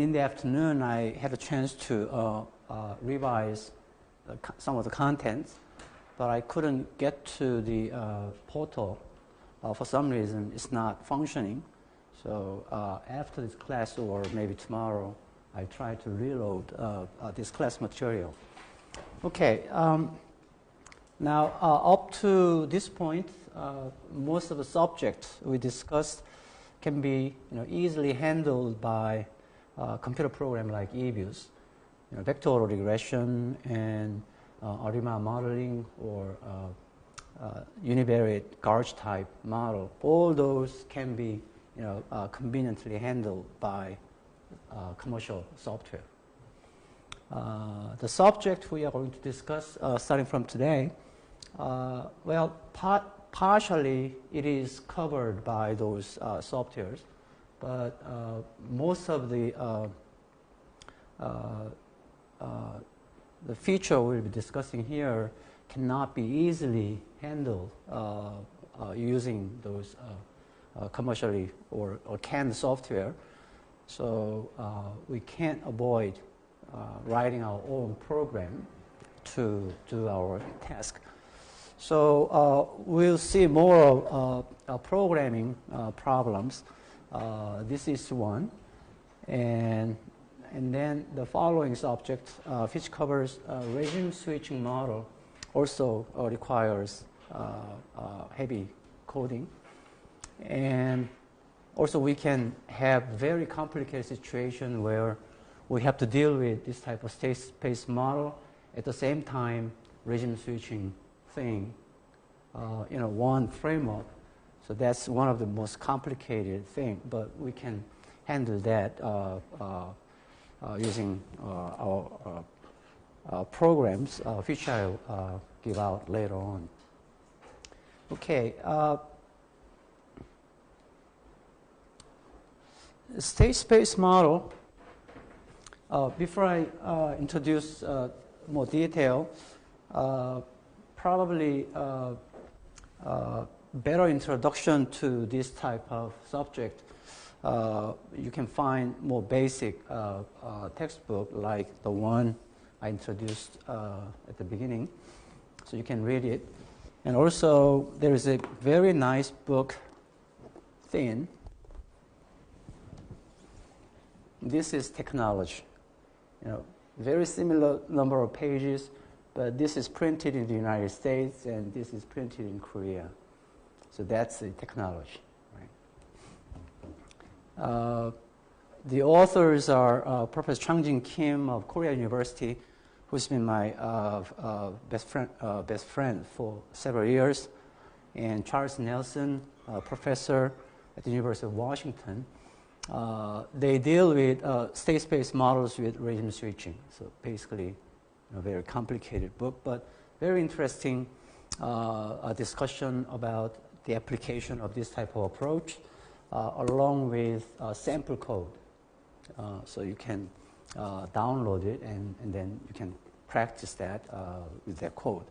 in the afternoon, I had a chance to revise some of the contents, but I couldn't get to the portal. For some reason, it's not functioning. So after this class, or maybe tomorrow, I try to reload this class material. Okay. Now, up to this point, most of the subjects we discussed can be easily handled by a computer program like eViews, vector regression and ARIMA modeling or univariate gauge type model. All those can be conveniently handled by commercial software. The subject we are going to discuss starting from today, well, partially it is covered by those softwares, but most of the feature we'll be discussing here cannot be easily handled using those commercially or canned software. So we can't avoid writing our own program to do our task. So we'll see more of programming problems. This is one. And then the following subject, which covers regime switching model, also requires heavy coding. And also we can have very complicated situation where we have to deal with this type of state space model at the same time regime switching thing, one framework. So that's one of the most complicated things, but we can handle that using our programs, which I'll give out later on. Okay. State space model. Before I introduce more detail, probably better introduction to this type of subject. You can find more basic textbook like the one I introduced at the beginning, so you can read it. And also there is a very nice book, thin. This is technology. Very similar number of pages, but this is printed in the United States and this is printed in Korea. So that's the technology, right? The authors are Professor Changjin Kim of Korea University, who's been my best friend for several years, and Charles Nelson, professor at the University of Washington. They deal with state space models with regime switching. So basically, a very complicated book, but very interesting discussion about the application of this type of approach, along with sample code. So you can download it and then you can practice that with that code.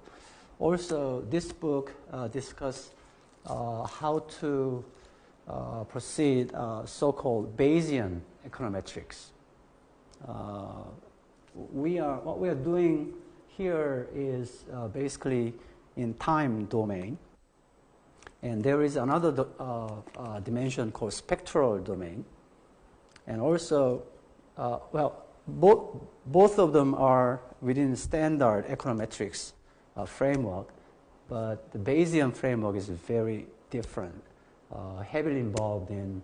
Also, this book discusses how to proceed so-called Bayesian econometrics. What we are doing here is basically in time domain, and there is another dimension called spectral domain, and also, both of them are within standard econometrics framework, but the Bayesian framework is very different. Heavily involved in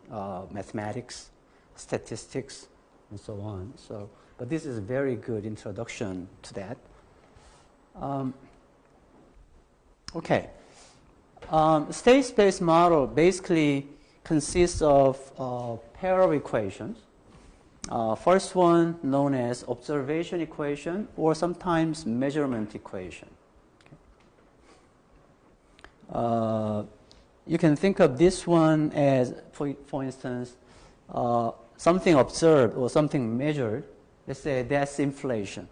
mathematics, statistics, and so on. So, but this is a very good introduction to that. Okay. State space model basically consists of pair of equations. First one known as observation equation or sometimes measurement equation. Okay. You can think of this one as, for instance, something observed or something measured. Let's say that's inflation.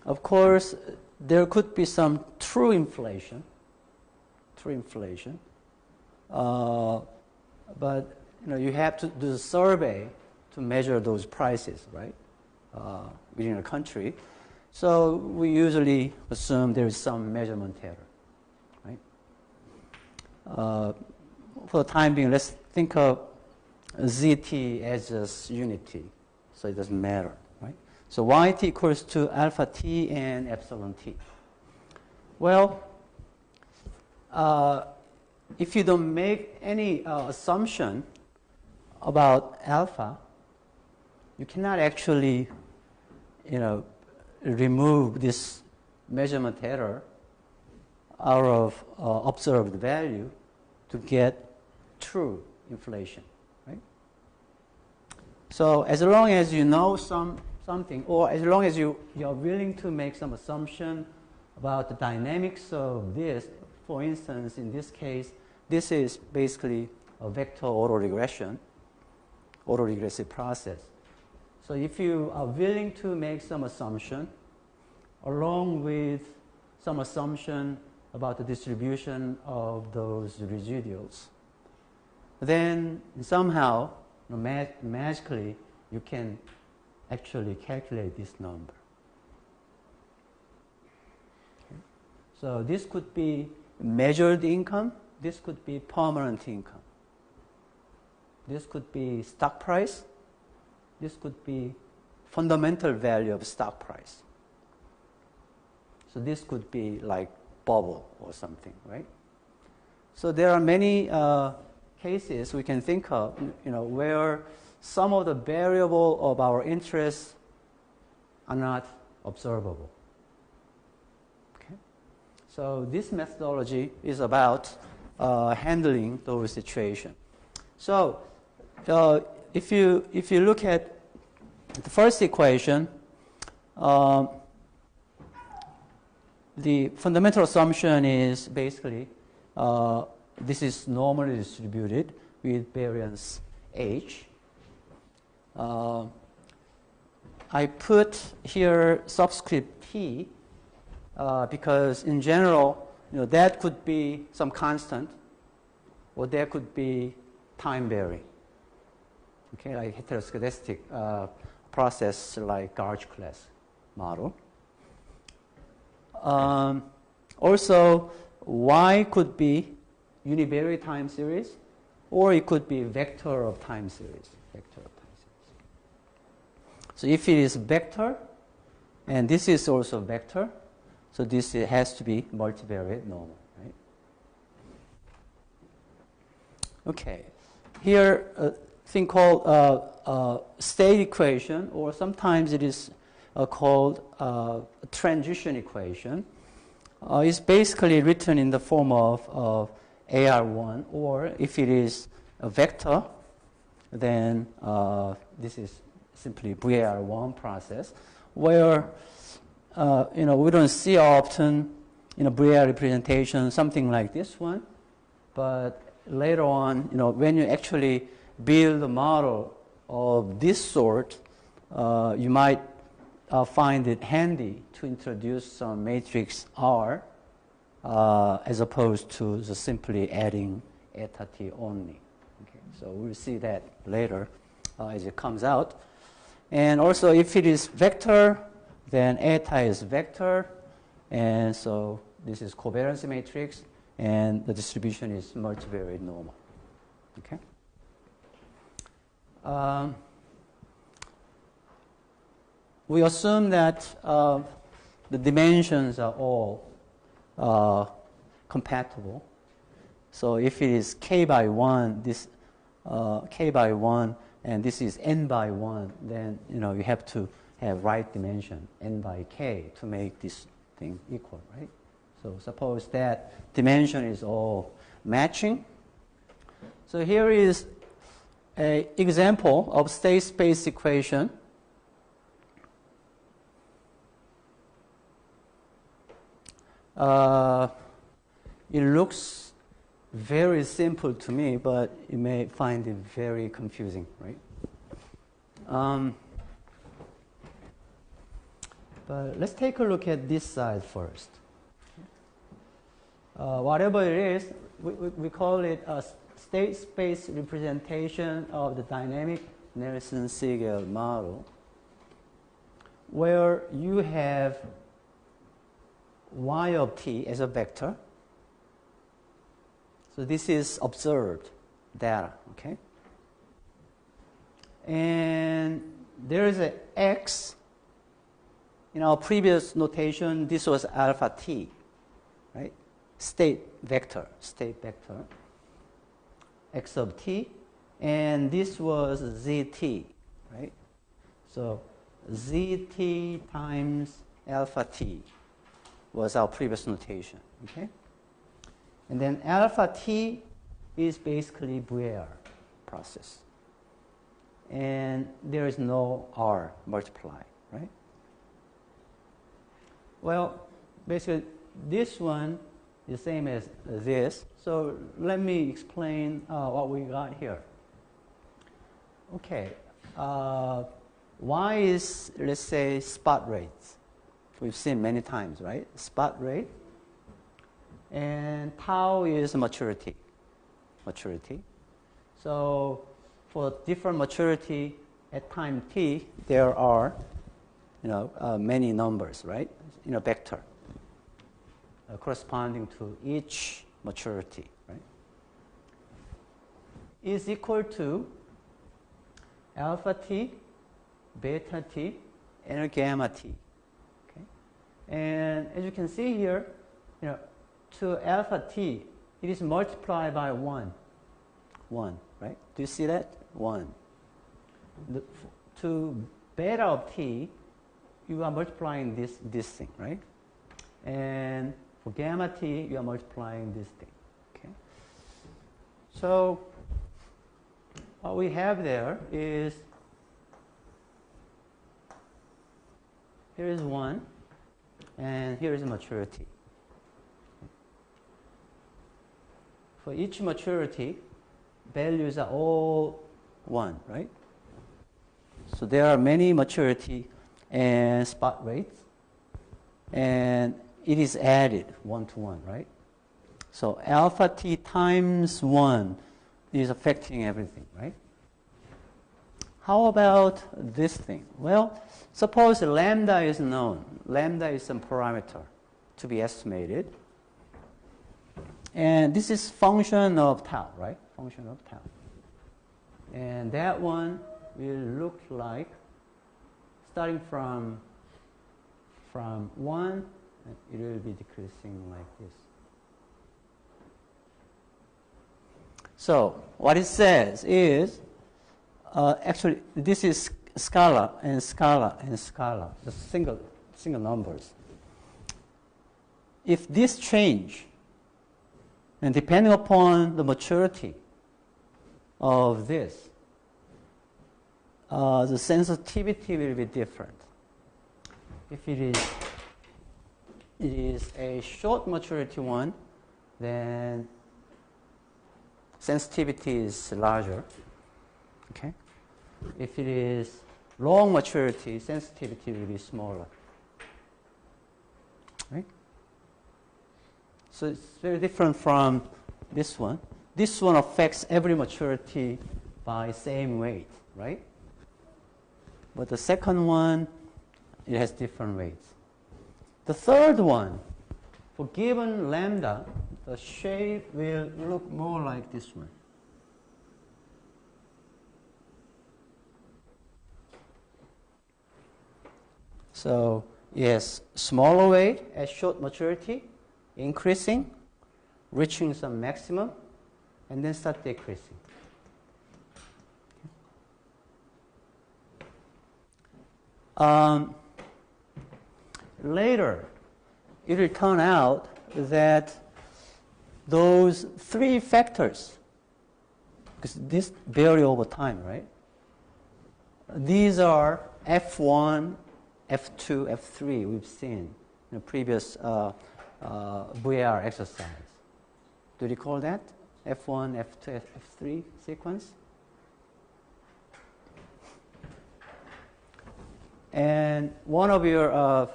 Of course, there could be some true inflation. But you have to do a survey to measure those prices, right, within a country. So we usually assume there is some measurement error, right? For the time being, let's think of ZT as just unity, so it doesn't matter, right? So YT equals to alpha T and epsilon T. Well, if you don't make any assumption about alpha, you cannot actually, remove this measurement error out of observed value to get true inflation, right? So as long as you know something, or as long as you're willing to make some assumption about the dynamics of this, for instance, in this case, this is basically a vector autoregressive process. So if you are willing to make some assumption, along with some assumption about the distribution of those residuals, then somehow, magically, you can actually calculate this number. Okay. So this could be measured income, this could be permanent income, this could be stock price, this could be fundamental value of stock price. So this could be like bubble or something, right? So there are many cases we can think of, where some of the variable of our interests are not observable. Okay? So this methodology is about handling those situations. So if you look at the first equation, the fundamental assumption is basically this is normally distributed with variance h. I put here subscript t because in general, that could be some constant, or that could be time varying. Okay, like heteroscedastic process like gauge class model. Also, y could be univariate time series, or it could be vector of time series. So if it is vector, and this is also vector, so this has to be multivariate normal, right? Okay, here a thing called state equation, or sometimes it is called transition equation, is basically written in the form of AR1, or if it is a vector, then this is simply VAR1 process, where we don't see often in a Briere representation something like this one, but later on, when you actually build a model of this sort, you might find it handy to introduce some matrix R as opposed to just simply adding eta t only. Okay, so we'll see that later as it comes out. And also, if it is vector, then eta is vector, and so this is covariance matrix, and the distribution is multivariate normal. Okay. We assume that the dimensions are all compatible. So if it is k by 1, this k by 1, and this is n by 1, then you have to have right dimension n by k to make this thing equal, right? So suppose that dimension is all matching. So here is an example of state space equation. It looks very simple to me, but you may find it very confusing, right? But let's take a look at this side first. Whatever it is, we call it a state space representation of the dynamic Nelson-Siegel model, where you have y of t as a vector. So this is observed data, okay? And there is a x. In our previous notation, this was alpha t, right? State vector, x of t. And this was zt, right? So zt times alpha t was our previous notation, okay? And then alpha t is basically Breuer process. And there is no r multiply, right? Well, basically, this one is the same as this. So let me explain what we got here. Okay, y is, let's say, spot rates. We've seen many times, right? Spot rate. And tau is maturity. So for different maturity at time t, there are, many numbers, right? In a vector corresponding to each maturity, right? Is equal to alpha t, beta t, and gamma t. Okay? And as you can see here, to alpha t, it is multiplied by 1. 1, right? Do you see that? 1. To beta of t, you are multiplying this thing, right? And for gamma t, you are multiplying this thing. Okay? So what we have there is, here is 1, and here is maturity. For each maturity, values are all 1, right? So there are many maturity and spot rates, and it is added 1 to 1, right? So alpha t times 1 is affecting everything, right? How about this thing? Well, suppose lambda is known. Lambda is some parameter to be estimated. And this is function of tau, right? Function of tau. And that one will look like, starting from 1, it will be decreasing like this. So what it says is, actually, this is scala and scala and scala, the single numbers. If this change, and depending upon the maturity of this, the sensitivity will be different. If it is a short maturity one, then sensitivity is larger. Okay? If it is long maturity, sensitivity will be smaller. Right? So it's very different from this one. This one affects every maturity by same weight, right? But the second one, it has different weights. The third one, for given lambda, the shape will look more like this one. So yes, smaller weight at short maturity, increasing, reaching some maximum, and then start decreasing. Later, it will turn out that those three factors, because this vary over time, right? These are F1, F2, F3 we've seen in the previous VR exercise. Do you recall that? F1, F2, F3 sequence? And one of your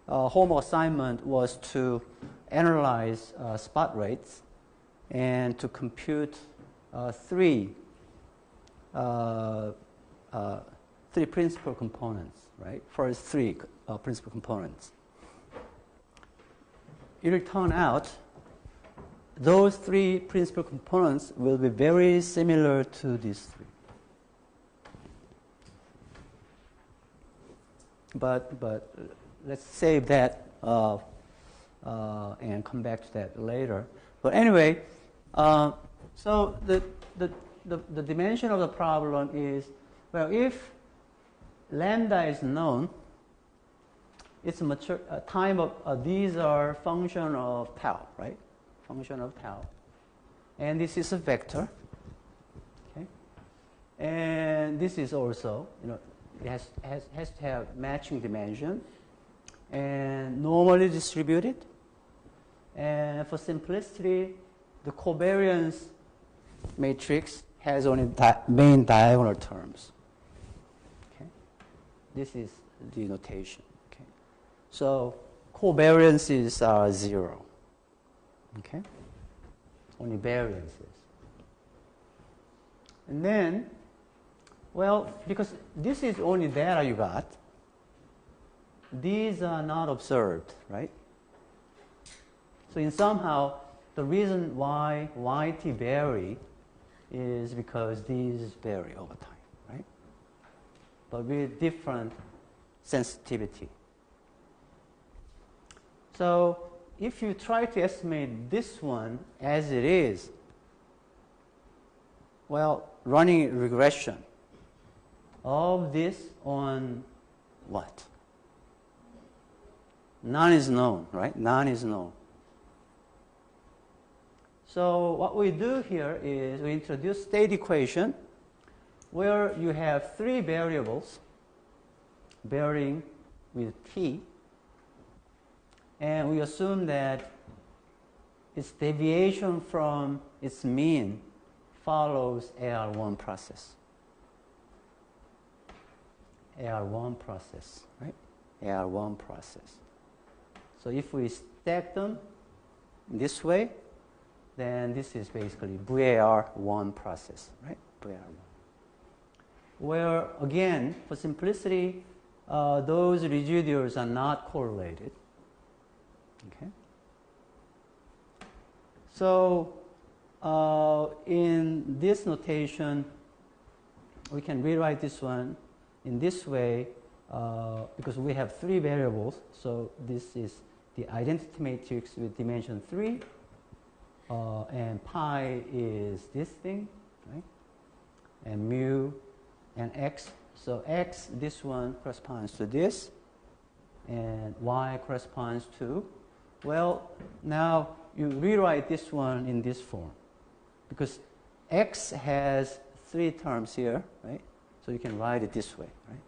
homework assignment was to analyze spot rates and to compute three principal components, right? First three principal components. It will turn out those three principal components will be very similar to these three. But let's save that and come back to that later. But anyway, so the dimension of the problem is, well, if lambda is known, it's a time of these are function of tau, right? Function of tau, and this is a vector. Okay, and this is also, it has to have matching dimension and normally distributed. And for simplicity, the covariance matrix has only main diagonal terms. Okay, this is the notation. Okay, so covariances are 0. Okay, only variances. And then, well, because this is only data you got, these are not observed, right? So in somehow, the reason why YT vary is because these vary over time, right? But with different sensitivity. So if you try to estimate this one as it is, well, running regression of this on what? None is known, right? None is known. So what we do here is we introduce state equation where you have three variables varying with t, and we assume that its deviation from its mean follows AR1 process. AR1 process, right? AR1 process. So if we stack them this way, then this is basically VAR1 process, right? VAR1. Where, again, for simplicity, those residuals are not correlated. Okay. So in this notation, we can rewrite this one in this way because we have three variables. So this is the identity matrix with dimension 3. And pi is this thing, right? And mu and x. So x, this one corresponds to this, and y corresponds to, well, now you rewrite this one in this form because x has three terms here, right? So you can write it this way, right?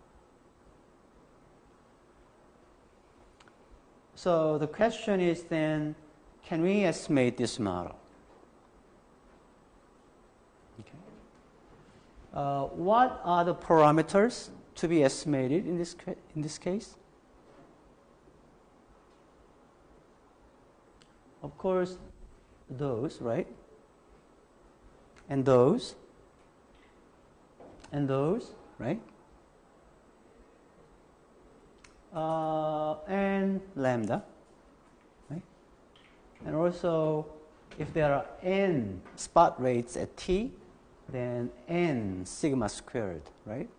So the question is then, can we estimate this model? Okay. What are the parameters to be estimated in this case? Of course, those, right? And those. And those, right? And lambda. And also, if there are n spot rates at t, then n sigma squared, right?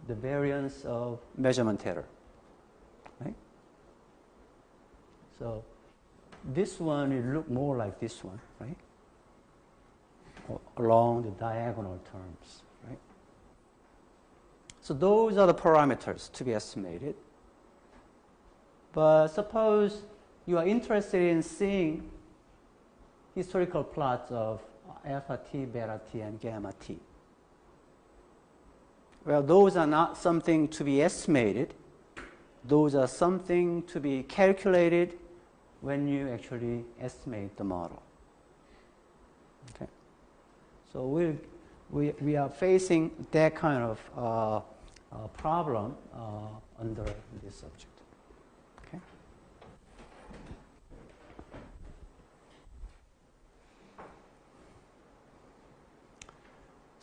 The variance of measurement error, right? So this one will look more like this one, right? Along the diagonal terms, right? So those are the parameters to be estimated. But suppose you are interested in seeing historical plots of alpha t, beta t, and gamma t. Well, those are not something to be estimated. Those are something to be calculated when you actually estimate the model. Okay. So we are facing that kind of problem under this subject. Okay.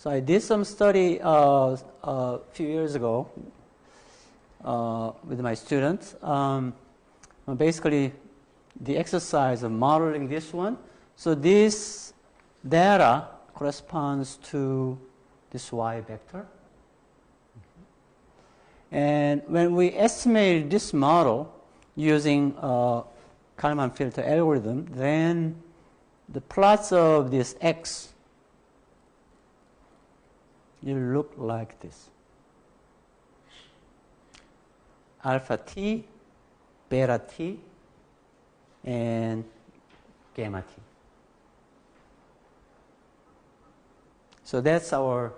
So I did some study a few years ago with my students. Basically, the exercise of modeling this one. So this data corresponds to this y vector. And when we estimated this model using Kalman filter algorithm, then the plots of this x will look like this. Alpha t, beta t, and gamma t. So that's our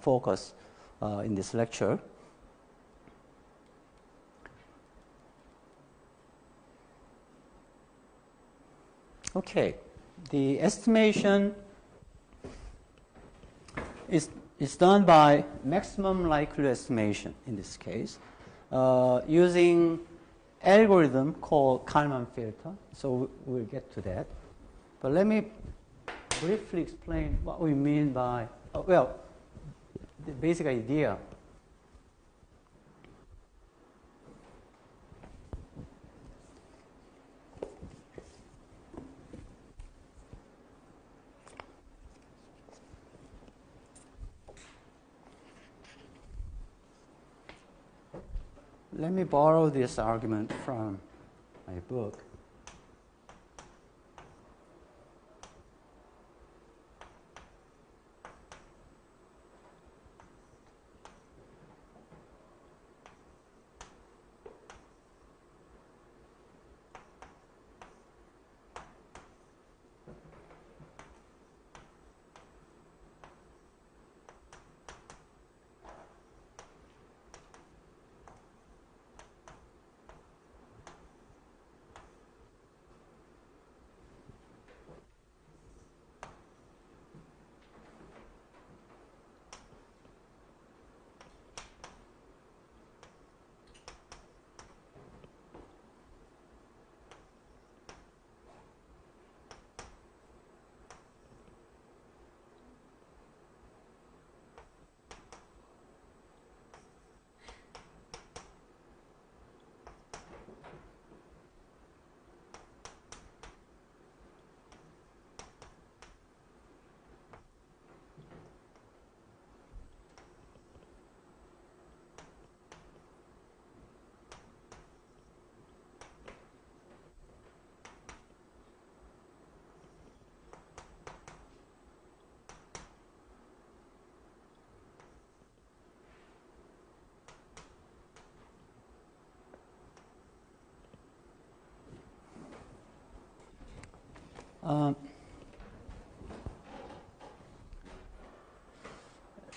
focus in this lecture. Okay, the estimation is done by maximum likelihood estimation in this case, using algorithm called Kalman filter. So we'll get to that. But let me briefly explain what we mean by, well, the basic idea. Let me borrow this argument from my book.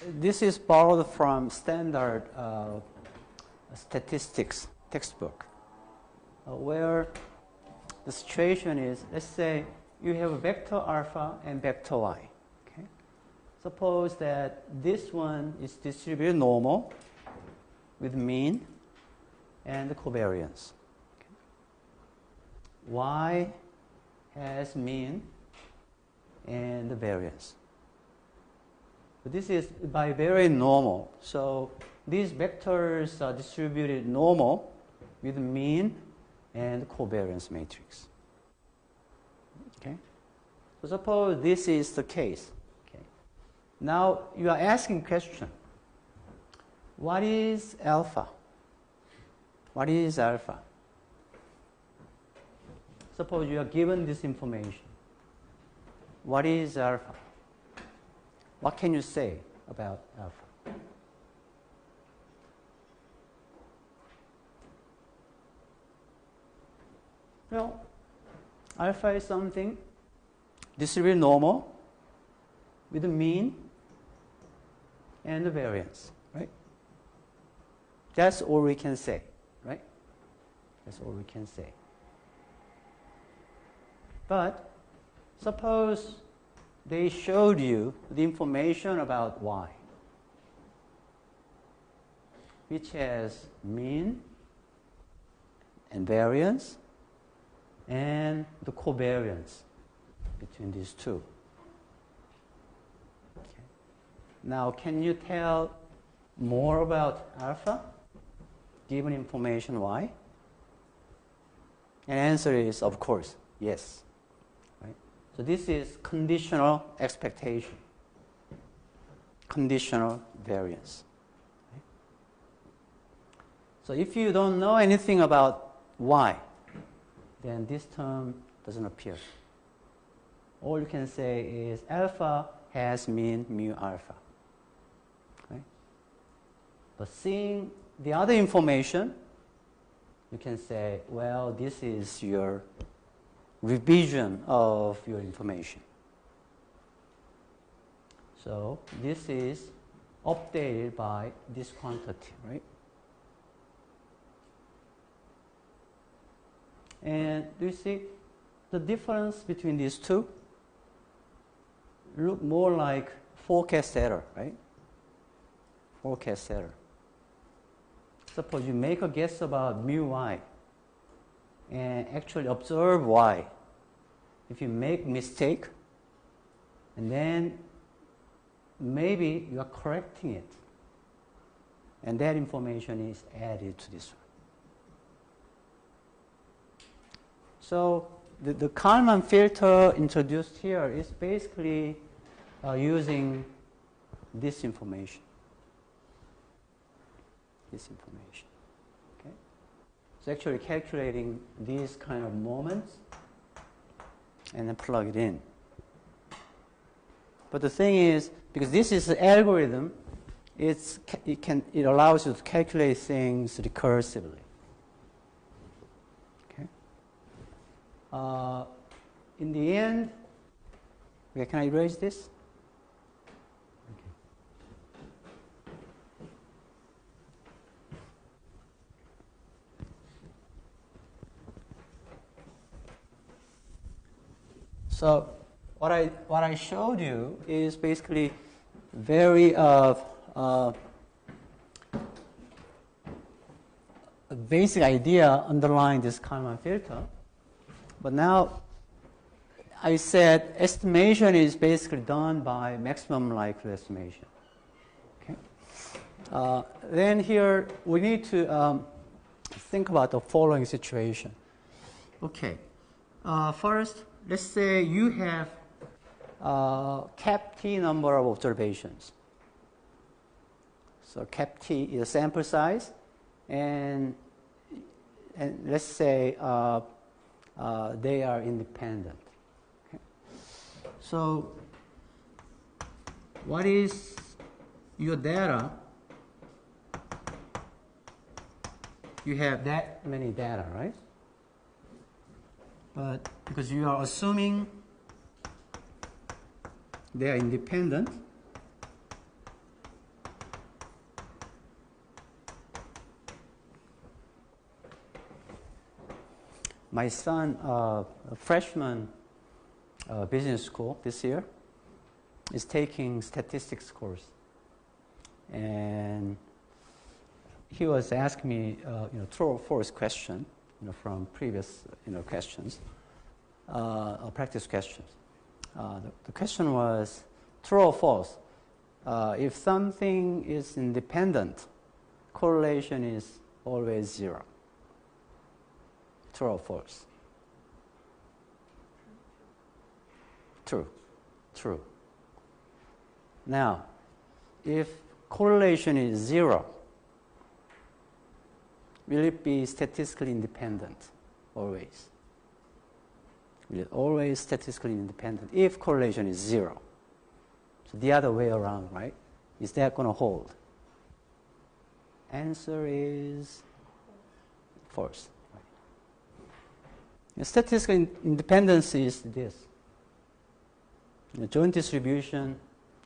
This is borrowed from standard statistics textbook, where the situation is, let's say you have a vector alpha and vector y. Okay? Suppose that this one is distributed normal with mean and covariance. Okay? Y has mean and the variance. But this is by very normal. So these vectors are distributed normal with mean and covariance matrix. Okay? So suppose this is the case. Okay? Now you are asking question. What is alpha? What is alpha? Suppose you are given this information. What is alpha? What can you say about alpha? Well, alpha is something distributed normal with a mean and a variance, right? That's all we can say, right? That's all we can say. But suppose they showed you the information about y, which has mean and variance and the covariance between these two. Now, can you tell more about alpha given information y? And answer is, of course, yes. Right? So this is conditional expectation, conditional variance. Right? So if you don't know anything about y, then this term doesn't appear. All you can say is alpha has mean mu alpha. Okay? But seeing the other information, you can say, well, this is your revision of your information. So this is updated by this quantity, right? And do you see the difference between these two? Look more like forecast error, right? Forecast error. Suppose you make a guess about mu y and actually observe y. If you make mistake, and then maybe you are correcting it, and that information is added to this one. So the Kalman filter introduced here is basically using this information. This information. Okay? It's actually calculating these kind of moments and then plug it in. But the thing is, because this is an algorithm, it allows you to calculate things recursively. Okay? In the end, okay, can I erase this? So what I showed you is basically very a basic idea underlying this Kalman filter. But now I said estimation is basically done by maximum likelihood estimation. Okay. Then here we need to think about the following situation. Okay. First, let's say you have cap t number of observations. So cap t is a sample size, and let's say they are independent. Okay. So what is your data? You have that many data, right? But because you are assuming they are independent, my son, a freshman business school this year, is taking statistics course, and he was asking me, true or false question, from previous, questions, practice questions. The question was true or false. If something is independent, correlation is always 0. True or false? True. True. Now, if correlation is 0, will it be statistically independent always? Will it always statistically independent if correlation is 0? So the other way around, right? Is that going to hold? Answer is false. Right? Statistical independence is this. The joint distribution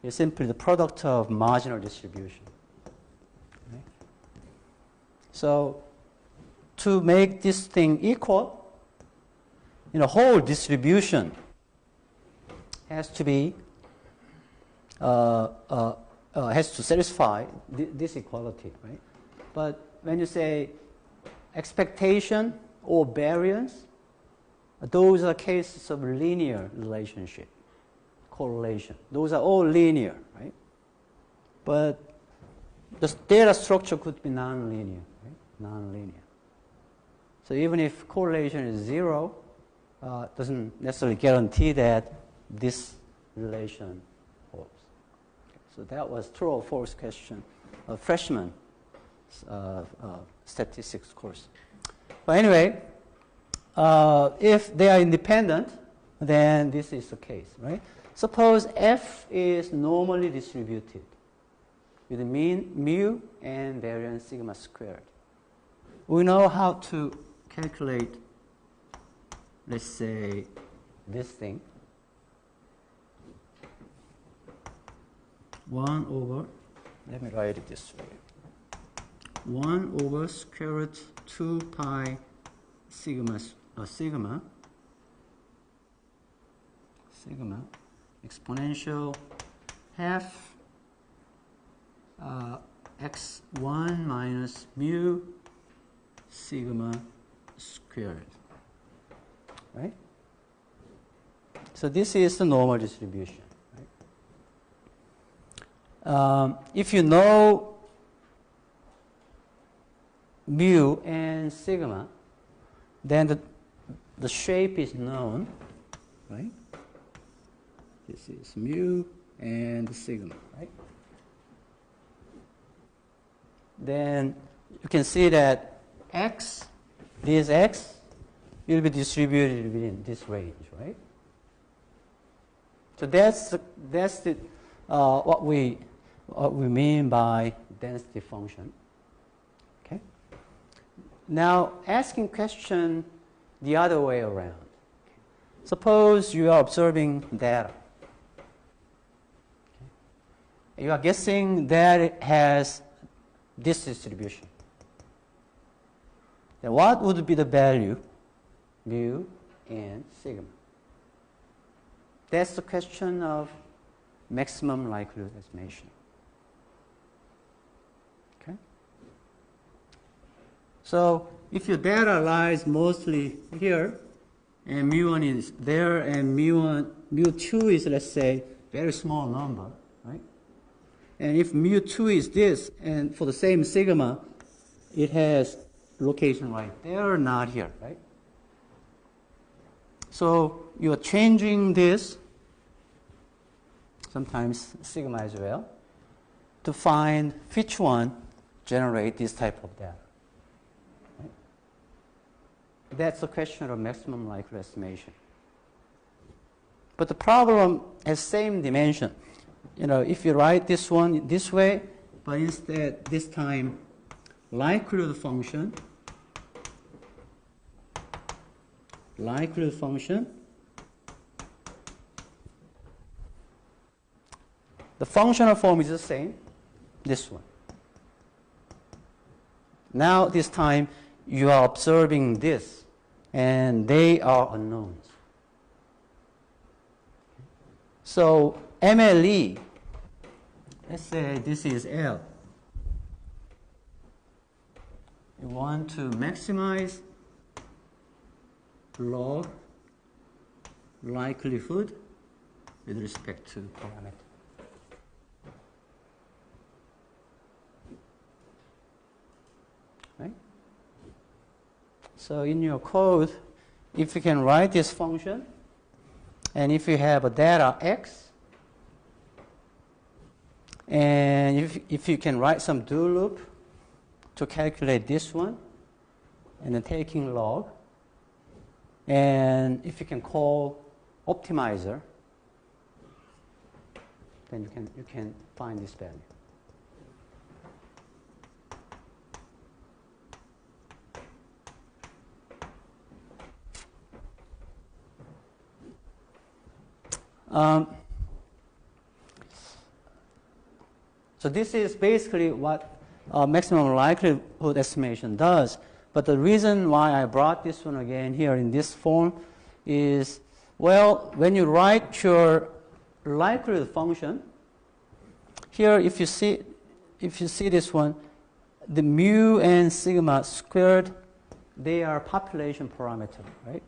is simply the product of marginal distribution. Okay? So to make this thing equal, whole distribution has to be has to satisfy this equality, right? But when you say expectation or variance, those are cases of linear relationship, correlation. Those are all linear, right? But the data structure could be nonlinear, right? Nonlinear. So even if correlation is 0, doesn't necessarily guarantee that this relation holds. Okay. So that was true or false question, a freshman statistics course. But anyway, if they are independent, then this is the case, right? Suppose F is normally distributed with mean mu and variance sigma squared. We know how to calculate, let's say, this thing. 1 over, let me write it this way. 1 over square root 2 pi sigma exponential half x1 minus mu sigma squared, right? So this is the normal distribution, right? If you know mu and sigma, then the shape is known, right? This is mu and sigma, right? Then you can see that this x will be distributed within this range, right? So that's what we mean by density function. Okay. Now asking question the other way around. Suppose you are observing data. Okay. You are guessing that it has this distribution. Then what would be the value, mu and sigma? That's the question of maximum likelihood estimation. Okay? So if your data lies mostly here, and mu1 is there, and mu2 is, let's say, very small number, right? And if mu2 is this, and for the same sigma, it has location right there, not here, right? So you are changing this, sometimes sigma as well, to find which one generate this type of data. Right? That's the question of maximum likelihood estimation. But the problem has same dimension. You know, if you write this one this way, but instead this time likelihood function, the functional form is the same, this one. Now this time you are observing this, and they are unknowns. So MLE, let's say this is L. You want to maximize log likelihood with respect to parameter. Right? So in your code, if you can write this function, and if you have a data x, and if you can write some do loop to calculate this one, and then taking log, and if you can call optimizer, then you can find this value. So this is basically what maximum likelihood estimation does. But the reason why I brought this one again here in this form is, well, when you write your likelihood function, here if you see this one, the mu and sigma squared, they are population parameter, right?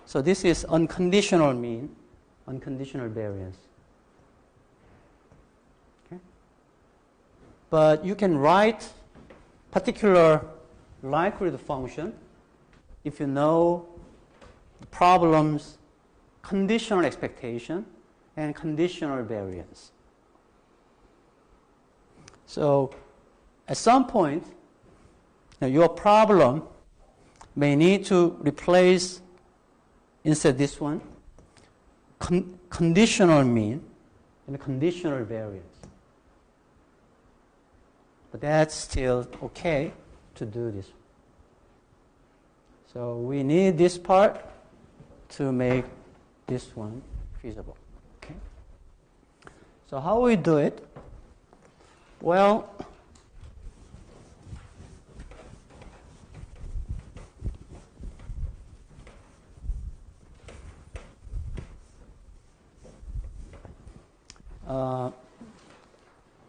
So this is unconditional mean, unconditional variance. Okay? But you can write particular likelihood function if you know the problem's conditional expectation and conditional variance. So at some point, your problem may need to replace, instead this one, conditional mean and conditional variance. But that's still okay to do this. So we need this part to make this one feasible. Okay. So how we do it? Well,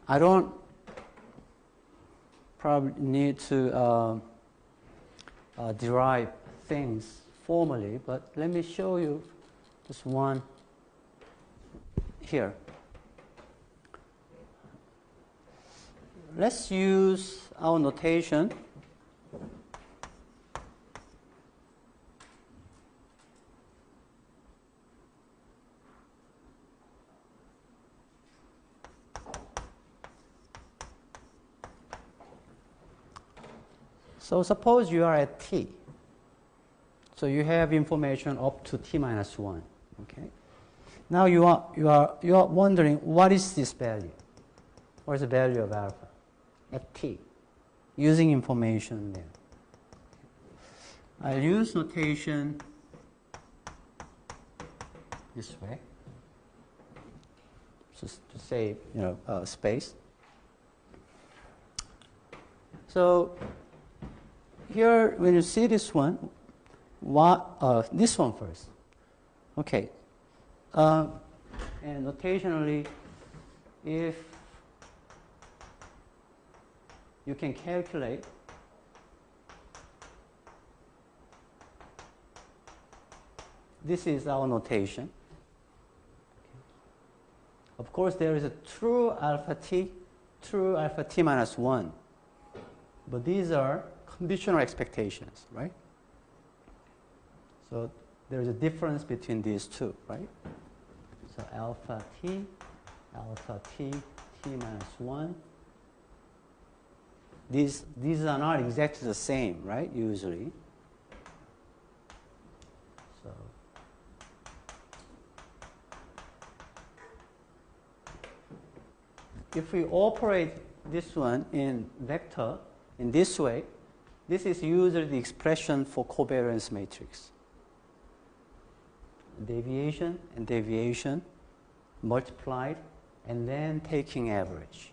I don't probably need to derive things formally, but let me show you this one here. Let's use our notation. So suppose you are at t. So you have information up to t minus 1. Okay. Now you are wondering, what is this value? What is the value of alpha at t? Using information there. I'll use notation this way, just to save space. So here, when you see this one, this one first. Okay. And notationally, if you can calculate this is our notation. Of course, there is a true alpha t minus 1. But these are conditional expectations, right? So there is a difference between these two, right? So alpha t, t minus 1. These are not exactly the same, right, usually. So if we operate this one in vector in this way, this is usually the expression for covariance matrix. Deviation and deviation multiplied and then taking average.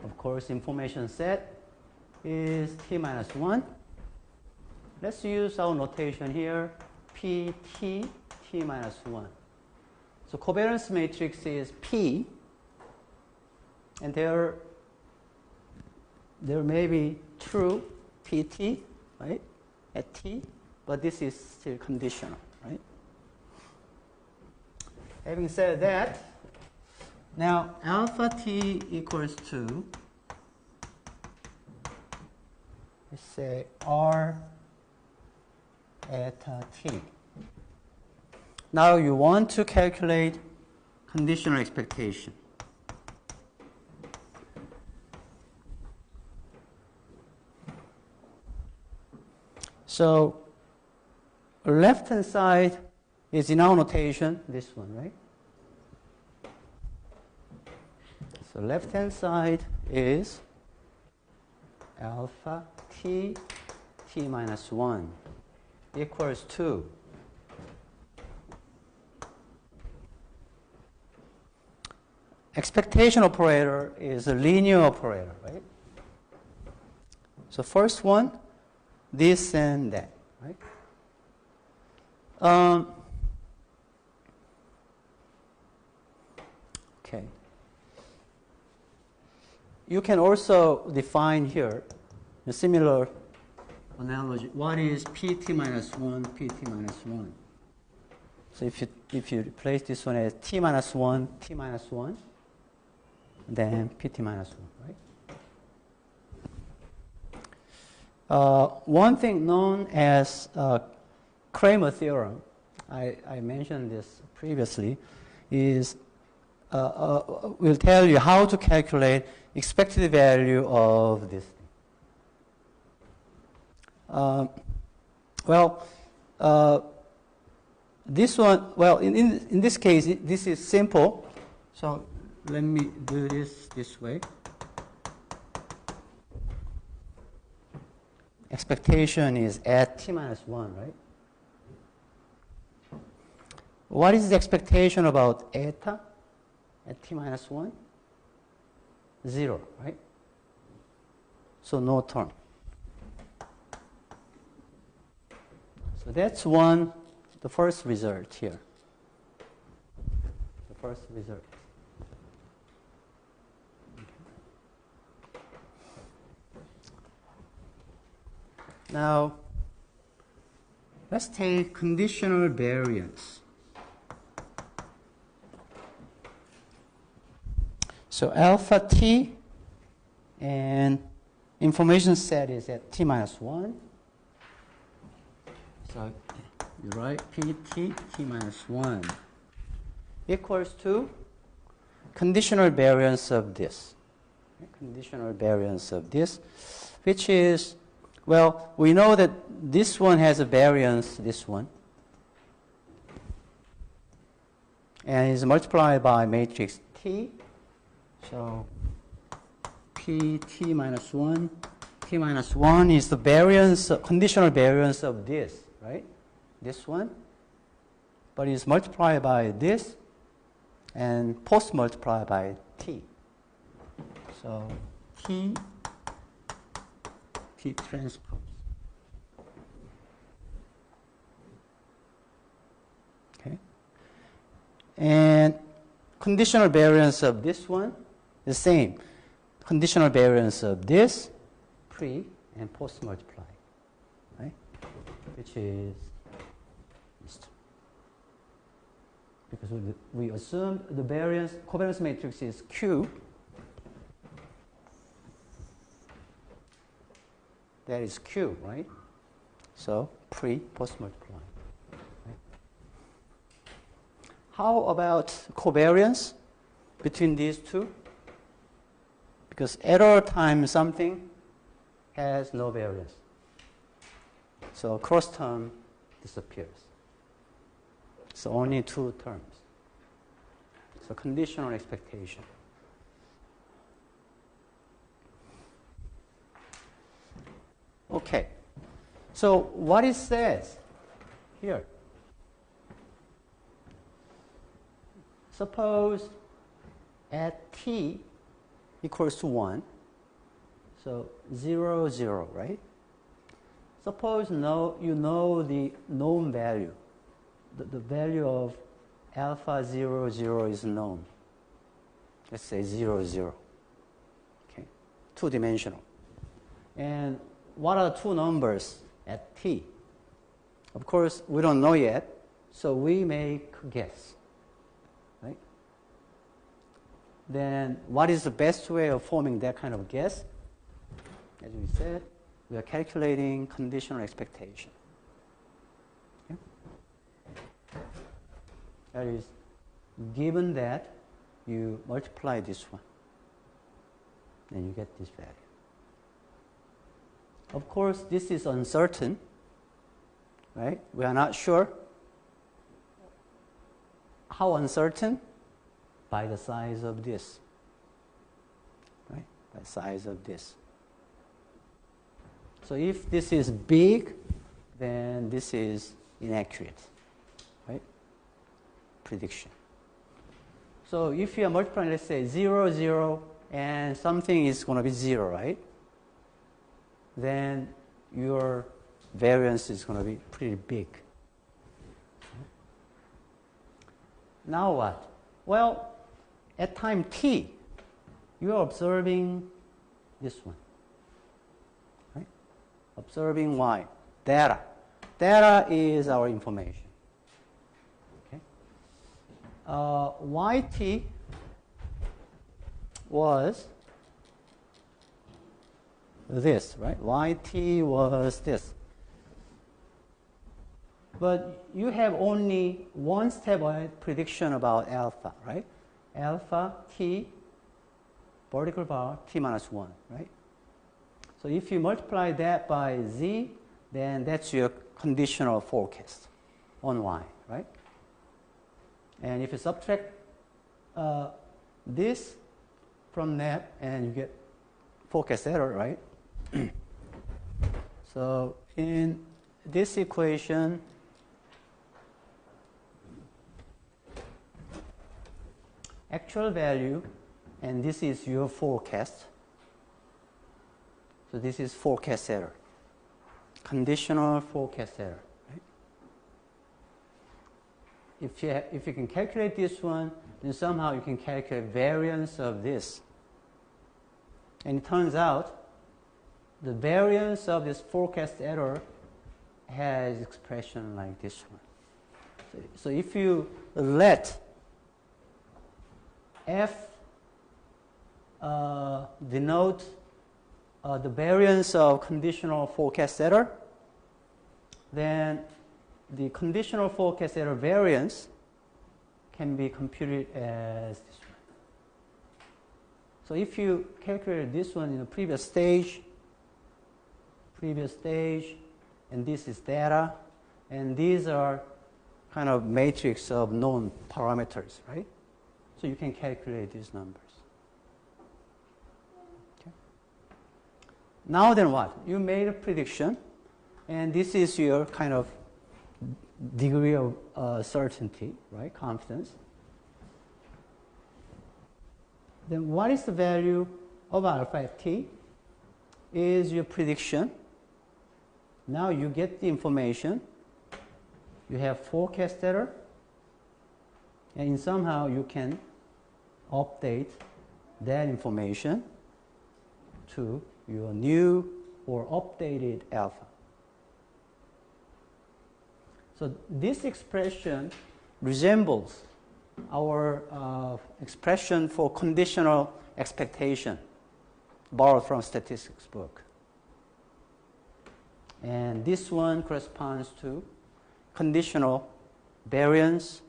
Of course, information set is t minus 1. Let's use our notation here, pt t minus 1. So covariance matrix is P, and there may be true PT, right, at T, but this is still conditional, right? Having said that, now alpha t equals to, let's say R eta t. Now you want to calculate conditional expectation. So left-hand side is in our notation, this one, right? So left-hand side is alpha t minus 1 equals 2. Expectation operator is a linear operator, right? So first one, this and that, right? Okay. You can also define here a similar analogy. What is pt minus 1, pt minus 1? So if you replace this one as t minus 1, than pt minus 1, right? One thing known as Kramer theorem, I mentioned this previously, is will tell you how to calculate expected value of this thing. This one, well, in this case, this is simple. So let me do this way. Expectation is at t minus 1, right? What is the expectation about eta at t minus 1? 0, right? So no term. So that's the first result here. The first result. Okay. Now, let's take conditional variance. So alpha t and information set is at t minus 1. So you write pt t minus 1 equals to conditional variance of this. Conditional variance of this, which is, well, we know that this one has a variance, this one, and is multiplied by matrix T. So pt minus 1, t minus 1 is the variance, conditional variance of this, right? This one, but it's multiplied by this and post multiplied by t. So t transpose. Okay. And conditional variance of this one, the same. Conditional variance of this, pre and post multiply, right? Which is this. Because we assumed the covariance matrix is Q. That is Q, right? So pre, post multiply. Right? How about covariance between these two? Because error times something has no variance. So cross term disappears. So only two terms. So conditional expectation. Okay. So what it says here. Suppose at t equals to 1, so 0, 0, right? Suppose you know the known value. The value of alpha 0, 0 is known. Let's say 0, 0. Okay, two-dimensional. And what are two numbers at t? Of course, we don't know yet, so we make a guess. Right? Then what is the best way of forming that kind of guess? As we said, we are calculating conditional expectation. Okay? That is, given that you multiply this one, then you get this value. Of course, this is uncertain, right? We are not sure. How uncertain? By the size of this, right? By the size of this. So if this is big, then this is inaccurate, right? Prediction. So if you are multiplying, let's say 0, 0, and something is going to be 0, right? Then your variance is going to be pretty big. Now what? Well, at time t, you are observing this one. Right? Observing y. Data. Data is our information. Okay? Yt was this, right? YT was this. But you have only one step ahead prediction about alpha, right? Alpha t vertical bar t minus 1, right? So if you multiply that by z, then that's your conditional forecast on y, right? And if you subtract this from that, and you get forecast error, right? So in this equation, actual value, and this is your forecast. So this is forecast error, conditional forecast error. Right? If you can calculate this one, then somehow you can calculate variance of this. And it turns out the variance of this forecast error has expression like this one. So if you let f denote the variance of conditional forecast error, then the conditional forecast error variance can be computed as this one. So if you calculate this one in the previous stage, and this is data, and these are kind of matrix of known parameters, right? So you can calculate these numbers. Okay. Now then what? You made a prediction, and this is your kind of degree of certainty, right? Confidence. Then what is the value of alpha at t? Is your prediction. Now you get the information. You have forecast error, and somehow you can update that information to your new or updated alpha. So this expression resembles our expression for conditional expectation borrowed from statistics book. And this one corresponds to conditional variance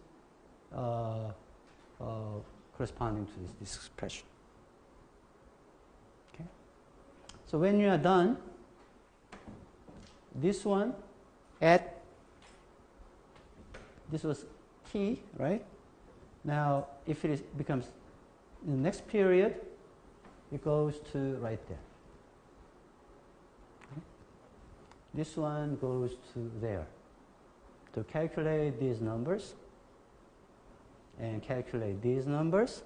corresponding to this expression. Okay. So when you are done, this one this was t, right? Now, if it becomes in the next period, it goes to right there. Okay. This one goes to there. To calculate these numbers, and calculate these numbers,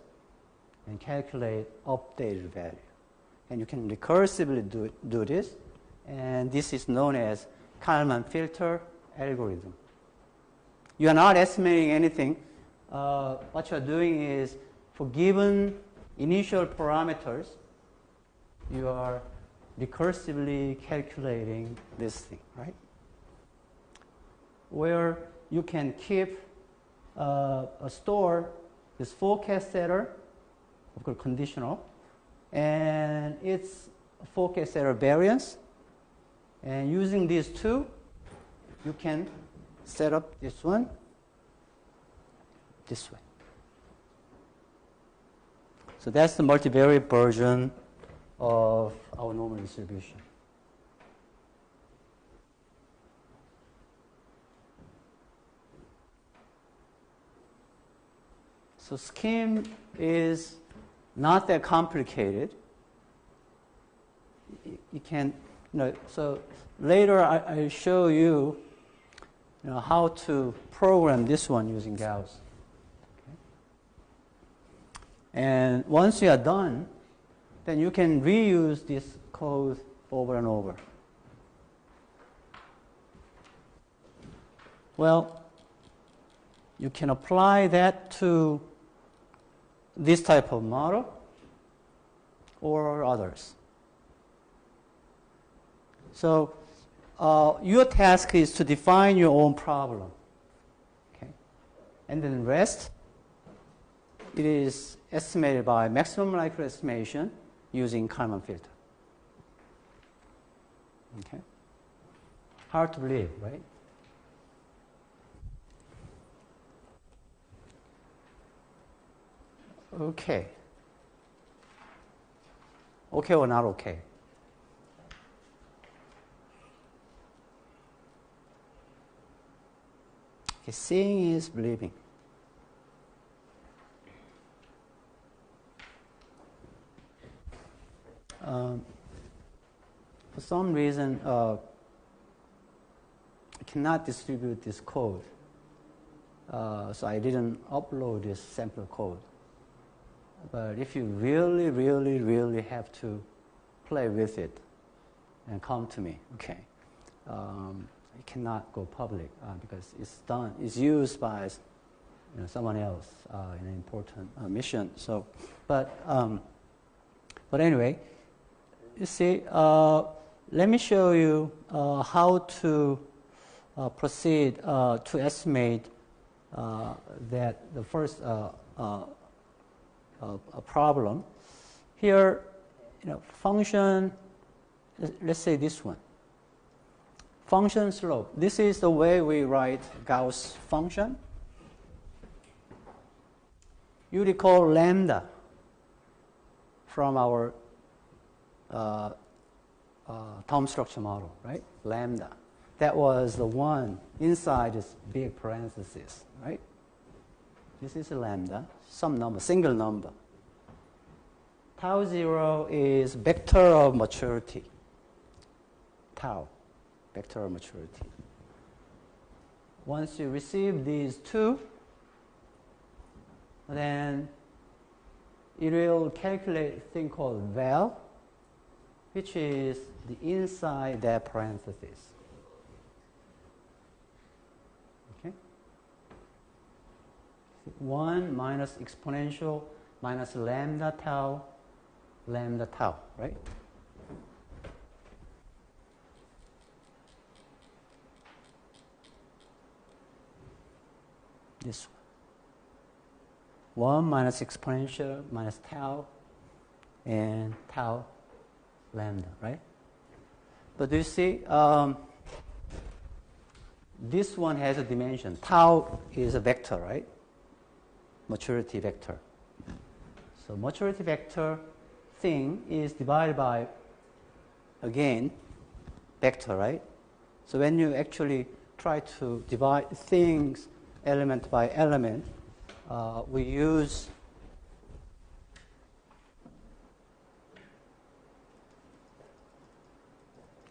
and calculate updated value. And you can recursively do this, and this is known as Kalman filter algorithm. You are not estimating anything. What you are doing is, for given initial parameters, you are recursively calculating this thing, right? Where you can keep store this forecast error, of course conditional, and its forecast error variance. And using these two, you can set up this one this way. So that's the multivariate version of our normal distribution. So scheme is not that complicated. You can, so later I'll show you, how to program this one using Gauss. Okay. And once you are done, then you can reuse this code over and over. Well, you can apply that to this type of model or others. So your task is to define your own problem, okay? And then rest it is estimated by maximum likelihood estimation using Kalman filter. Okay. Hard to believe, right? Okay. Okay or not okay? Okay, seeing is believing. For some reason, I cannot distribute this code, so I didn't upload this sample code. But if you really, really, really have to play with it and come to me, okay, it cannot go public because it's used by someone else in an important mission. So, but anyway, you see, let me show you how to proceed to estimate that the first problem. Here, function, let's say this one. Function slope. This is the way we write Gauss function. You recall lambda from our term structure model, right? Lambda. That was the one inside this big parenthesis, right? This is a lambda, some number, single number. Tau 0 is vector of maturity. Tau, vector of maturity. Once you receive these two, then it will calculate a thing called val, which is the inside that parenthesis. Okay? 1 minus exponential minus lambda tau, right? This one. 1 minus exponential minus tau and tau lambda, right? But you see, this one has a dimension. Tau is a vector, right? Maturity vector. So maturity vector thing is divided by, again, vector, right? So when you actually try to divide things element by element, we use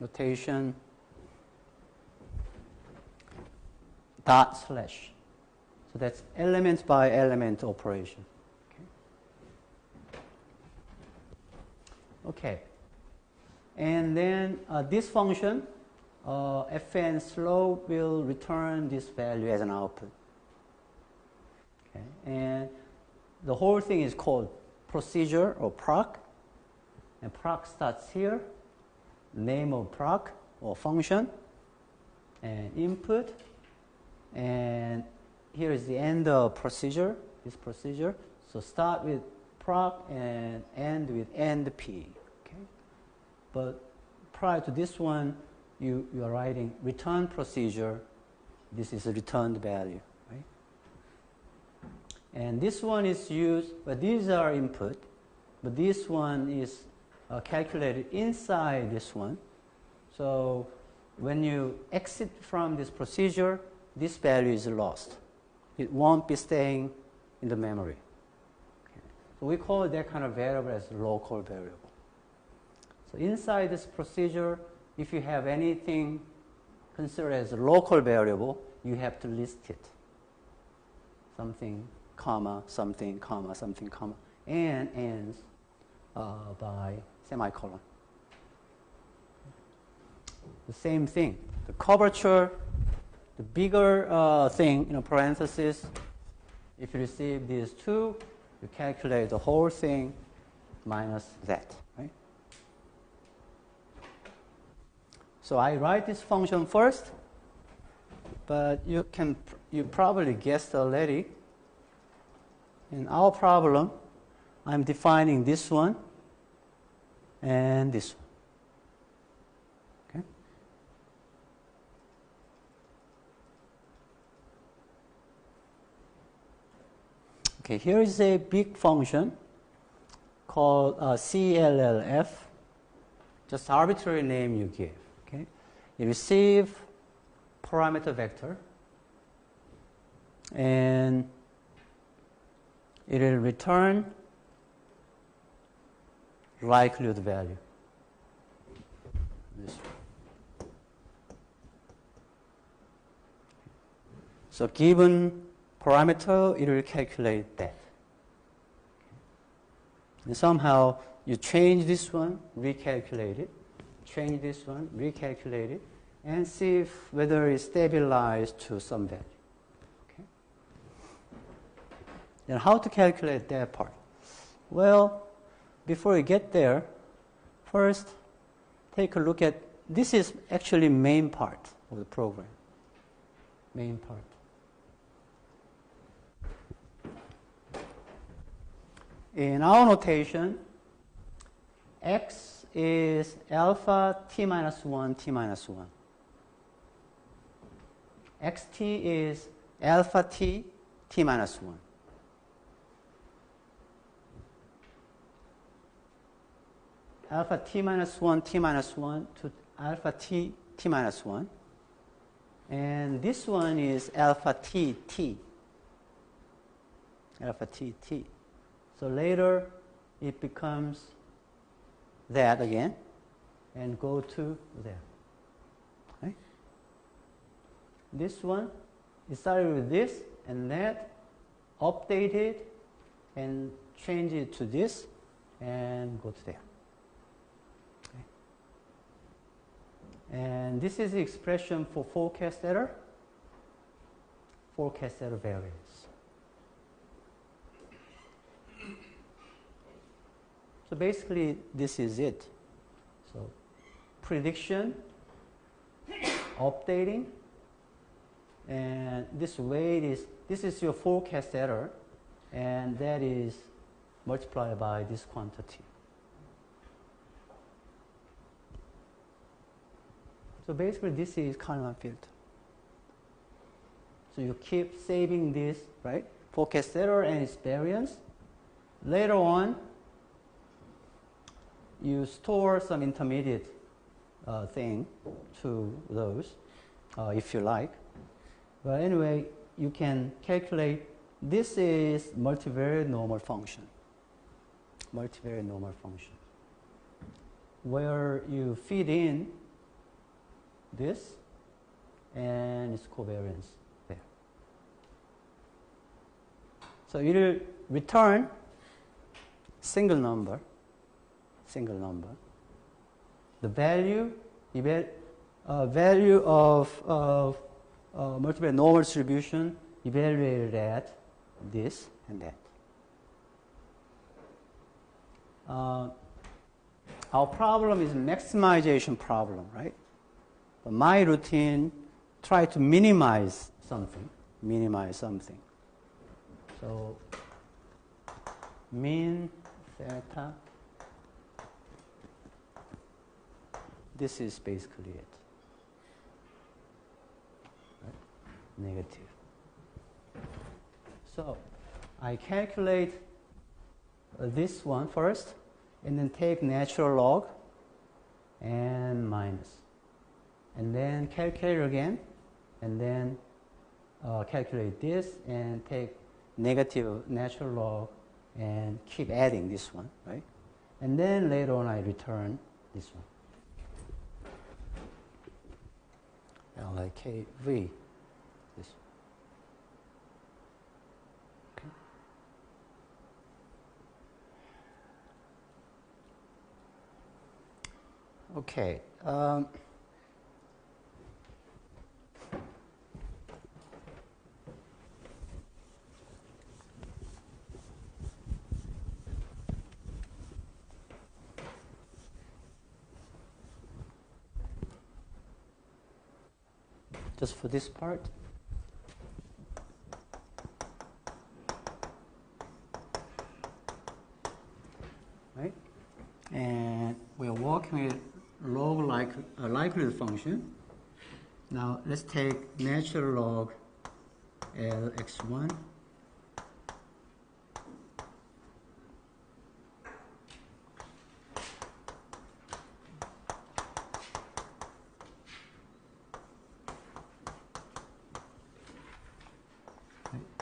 notation dot slash. So that's element by element operation. Okay. And then this function, fn slope, will return this value as an output. Okay. And the whole thing is called procedure or proc. And proc starts here, name of proc or function, and input. And here is the end of procedure, this procedure. So start with proc and end with end p. Okay? But prior to this one, you are writing return procedure. This is a returned value, right? And this one is used, but these are input. But this one is calculated inside this one. So when you exit from this procedure, this value is lost. It won't be staying in the memory. Okay. So we call that kind of variable as local variable. So inside this procedure, if you have anything considered as a local variable, you have to list it. Something, comma, something, comma, something, comma, and ends by semicolon. The same thing. The curvature, the bigger thing, parenthesis, if you receive these two, you calculate the whole thing minus that, right? So I write this function first, but you probably guessed already. In our problem, I'm defining this one and this one. Okay? Okay, here is a big function called CLLF, just arbitrary name you give. Okay? You receive parameter vector and it will return likelihood value. This one. So given parameter, it will calculate that. And somehow you change this one, recalculate it, change this one, recalculate it, and see if whether it's stabilized to some value. Okay? Then how to calculate that part? Well, before we get there, first take a look at, this is actually main part of the program. Main part. In our notation, x is alpha t minus 1, t minus 1. xt is alpha t, t minus 1. Alpha t minus 1, t minus 1 to alpha t, t minus 1. And this one is alpha t, t. Alpha t, t. So later it becomes that again and go to there. Right? This one, it started with this and that, update it and change it to this and go to there. Okay. And this is the expression for forecast error variance. So basically, this is it. So prediction, updating, and this weight is, this is your forecast error, and that is multiplied by this quantity. So basically, this is Kalman filter. So you keep saving this, right? Forecast error and its variance. Later on, you store some intermediate thing to those, if you like. But anyway, you can calculate, this is multivariate normal function. Multivariate normal function. Where you feed in this and its covariance there. So it will return single number. The value of multivariate normal distribution evaluated at this and that. Our problem is maximization problem, right? But my routine try to minimize something. So min theta. This is basically it. Right? Negative. So I calculate this one first, and then take natural log and minus. And then calculate again, and then calculate this and take negative natural log and keep adding this one, right? And then later on I return this one. Like KV, this. Okay. Just for this part. working with log likelihood function. Now let's take natural log Lx1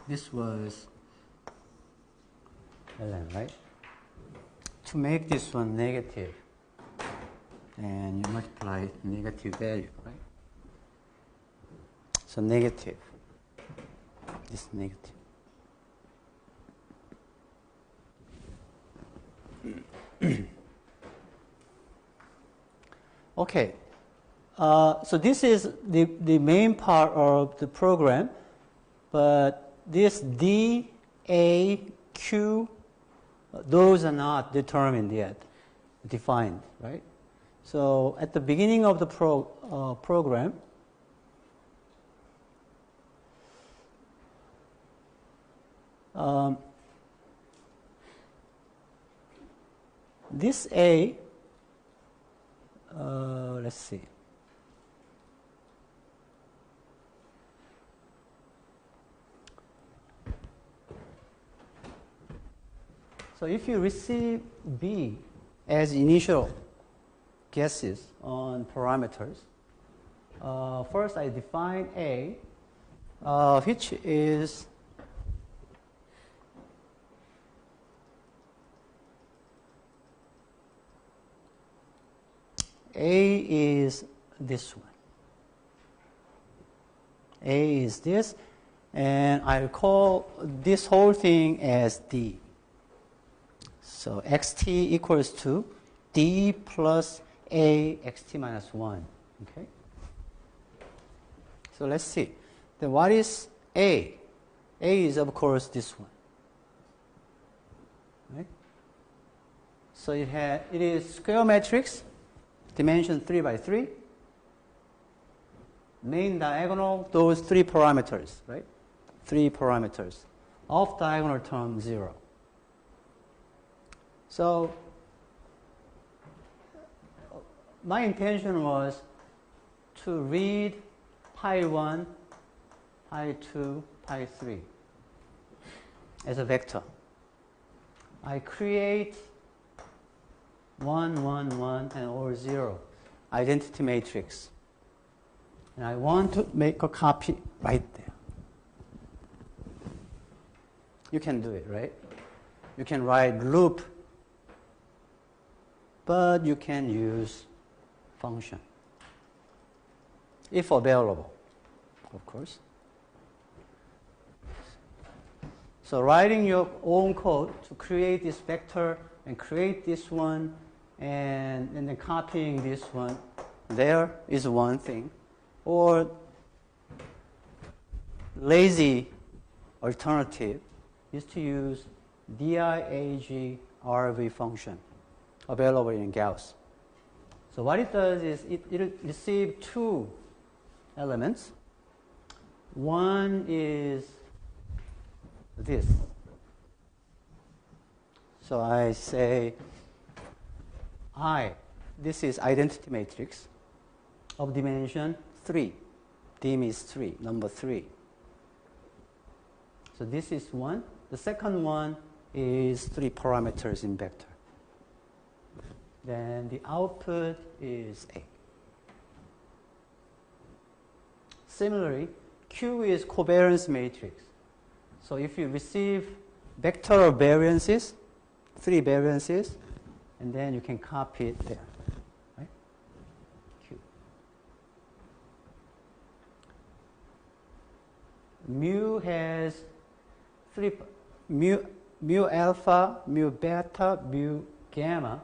this was ln, right? To make this one negative, and you multiply negative value, right? So negative, this negative. Okay, so this is the main part of the program, but this D, A, Q, those are not determined yet, defined, right? So at the beginning of the program, this A, let's see. So if you receive B as initial guesses on parameters, first I define A, which is A is this one. A is this, and I'll call this whole thing as D. So xt equals to D plus A xt minus 1. Okay. So let's see. Then what is A? A is, of course, this one. Right? So it is square matrix, dimension 3 by 3. Main diagonal, those three parameters, right? Three parameters. Off diagonal term, 0. So my intention was to read pi 1, pi 2, pi 3 as a vector. I create 1, 1, 1, and or 0 identity matrix. And I want to make a copy right there. You can do it, right? You can write loop, but you can use function, if available, of course. So writing your own code to create this vector and create this one and then copying this one, there is one thing. Or lazy alternative is to use DIAG RV function available in Gauss. So what it does is it receives two elements. One is this. So I say this is identity matrix of dimension 3. Dim is 3, number 3. So this is one. The second one is 3 parameters in vector. Then the output is A. Similarly, Q is covariance matrix. So if you receive vector of variances, 3 variances, and then you can copy it there. Right? Q. Mu has 3, mu alpha, mu beta, mu gamma.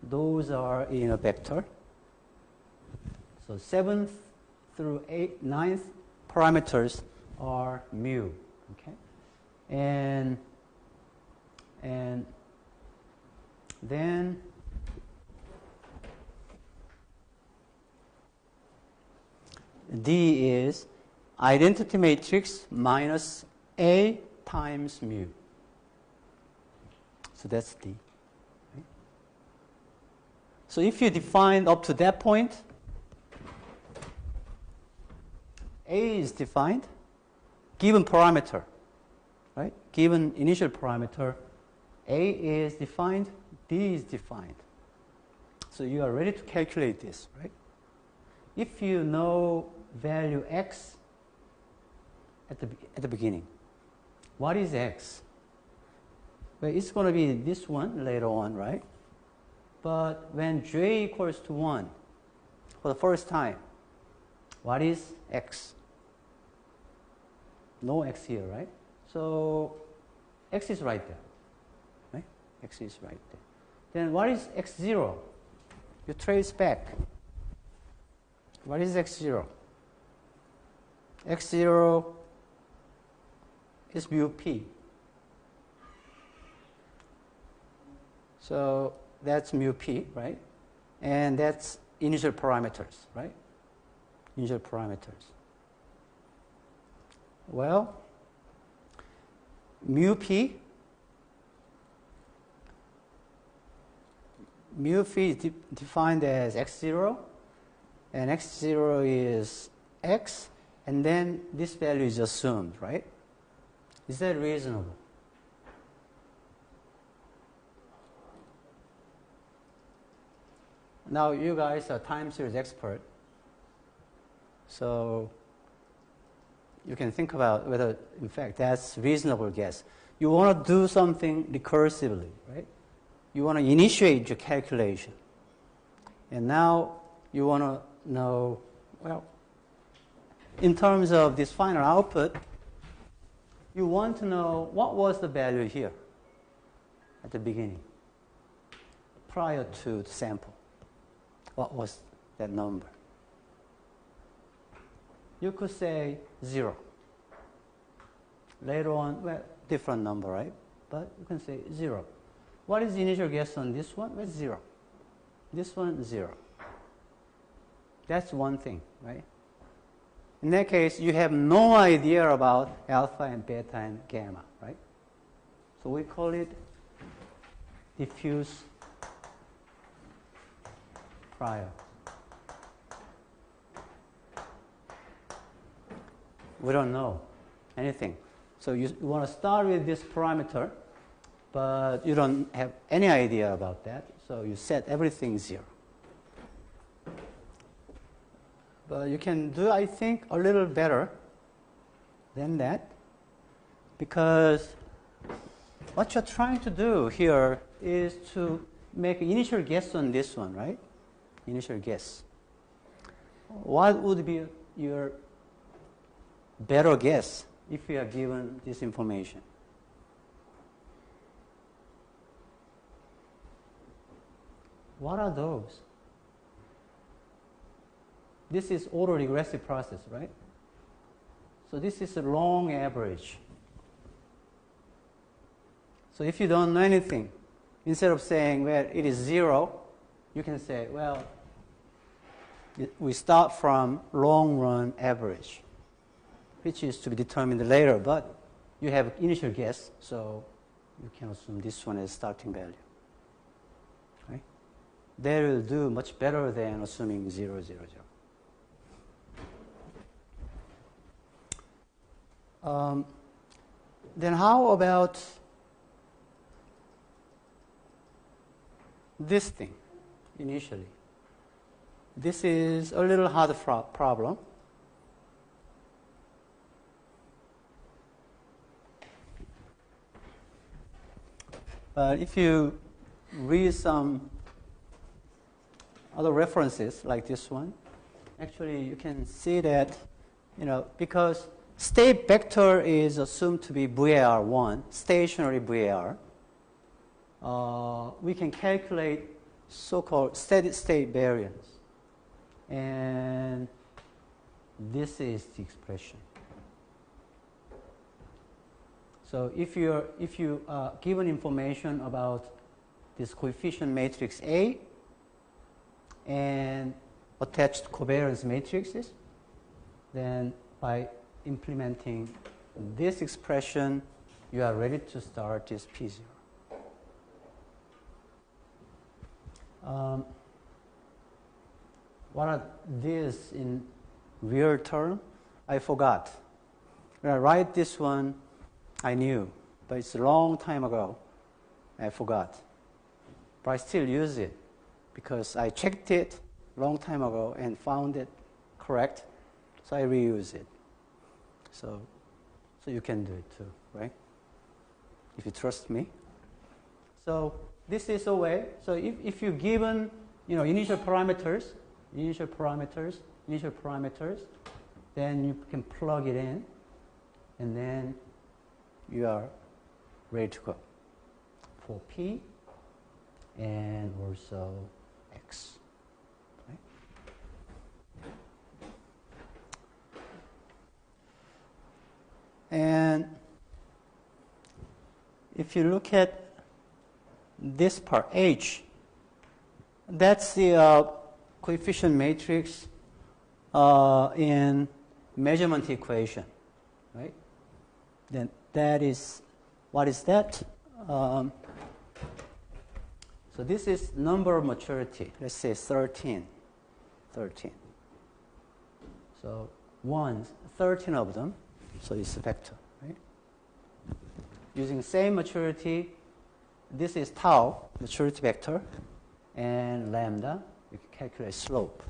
Those are in a vector. So 7th through 9th parameters are mu. Okay, and then D is identity matrix minus A times mu. So that's D. So if you define up to that point, A is defined, given parameter, right? Given initial parameter, A is defined, B is defined. So you are ready to calculate this, right? If you know value X at the beginning, what is X? Well, it's going to be this one later on, right? But when J equals to 1 for the first time, what is X? No X here, right? So X is right there, right? X is right there. Then what is X0? You trace back. What is X0? X0 is mu P. So that's mu P, right? And that's initial parameters, right? Initial parameters. Well, mu P is defined as X0, and X0 is X, and then this value is assumed, right? Is that reasonable? Now, you guys are time series expert, so you can think about whether, in fact, that's reasonable guess. You want to do something recursively, right? You want to initiate your calculation. And now you want to know, well, in terms of this final output, you want to know what was the value here at the beginning, prior to the sample. What was that number? You could say 0. Later on, well, different number, right? But you can say 0. What is the initial guess on this one? Well, 0. This one, 0. That's one thing, right? In that case, you have no idea about alpha and beta and gamma, right? So we call it diffuse prior. We don't know anything. So you want to start with this parameter, but you don't have any idea about that. So you set everything 0. But you can do, I think, a little better than that, because what you're trying to do here is to make an initial guess on this one, right? Initial guess. What would be your better guess if you are given this information? What are those? This is autoregressive process, right? So this is a long average. So if you don't know anything, instead of saying, well, it is 0, you can say, well, we start from long run average, which is to be determined later, but you have initial guess, so you can assume this one is starting value. Right? That will do much better than assuming 0, 0, 0. Then how about this thing initially? This is a little harder problem. But if you read some other references like this one, actually you can see that, because state vector is assumed to be VAR1, stationary VAR, we can calculate so-called steady state variance. And this is the expression. So if you are given information about this coefficient matrix A and attached covariance matrices, then by implementing this expression, you are ready to start this P0. what are these in real term? I forgot. When I write this one, I knew, but it's a long time ago. I forgot. But I still use it because I checked it a long time ago and found it correct, so I reuse it. So you can do it too, right? If you trust me. So this is a way. So if you're given, initial parameters, then you can plug it in, and then you are ready to go for P and also X. Okay? And if you look at this part, H, that's the coefficient matrix in measurement equation, right? Then that is, what is that? So this is number of maturity. Let's say 13. So 13 of them. So it's a vector, right? Using same maturity, this is tau, maturity vector, and lambda, you can calculate slope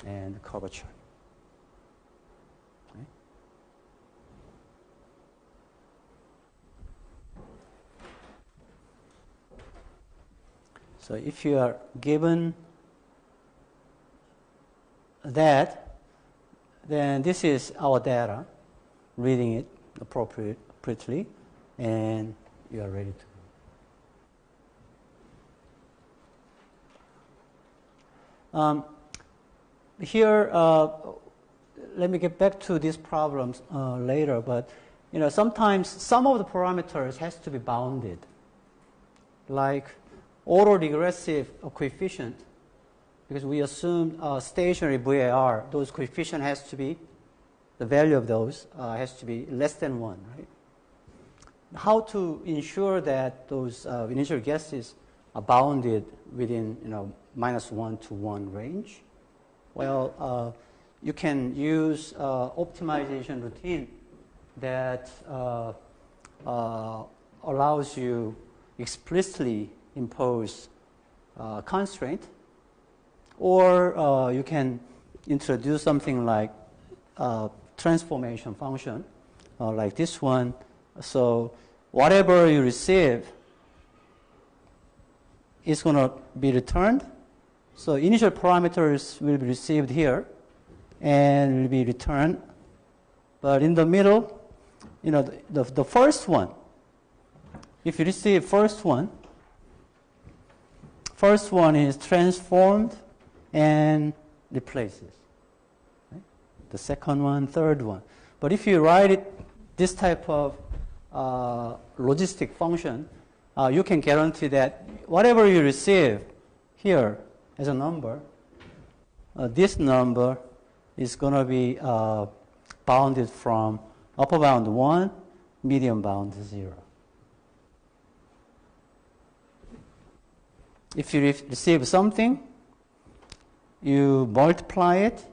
and curvature. Okay? So if you are given that, then this is our data, reading it appropriately, and you are ready to go. Here, let me get back to these problems later, but sometimes some of the parameters has to be bounded, like autoregressive coefficient, because we assume stationary VAR, those coefficient has to be, the value of those has to be less than 1, right? How to ensure that those initial guesses are bounded within -1 to 1 range? Well, you can use optimization routine that allows you explicitly impose constraint, or you can introduce something like transformation function, like this one. So whatever you receive is going to be returned. So initial parameters will be received here and will be returned. But in the middle, the first one, if you receive first one is transformed and replaces. Right? The second one, third one. But if you write it this type of logistic function, you can guarantee that whatever you receive here as a number, this number is going to be bounded from upper bound 1, medium bound 0. If you receive something, you multiply it,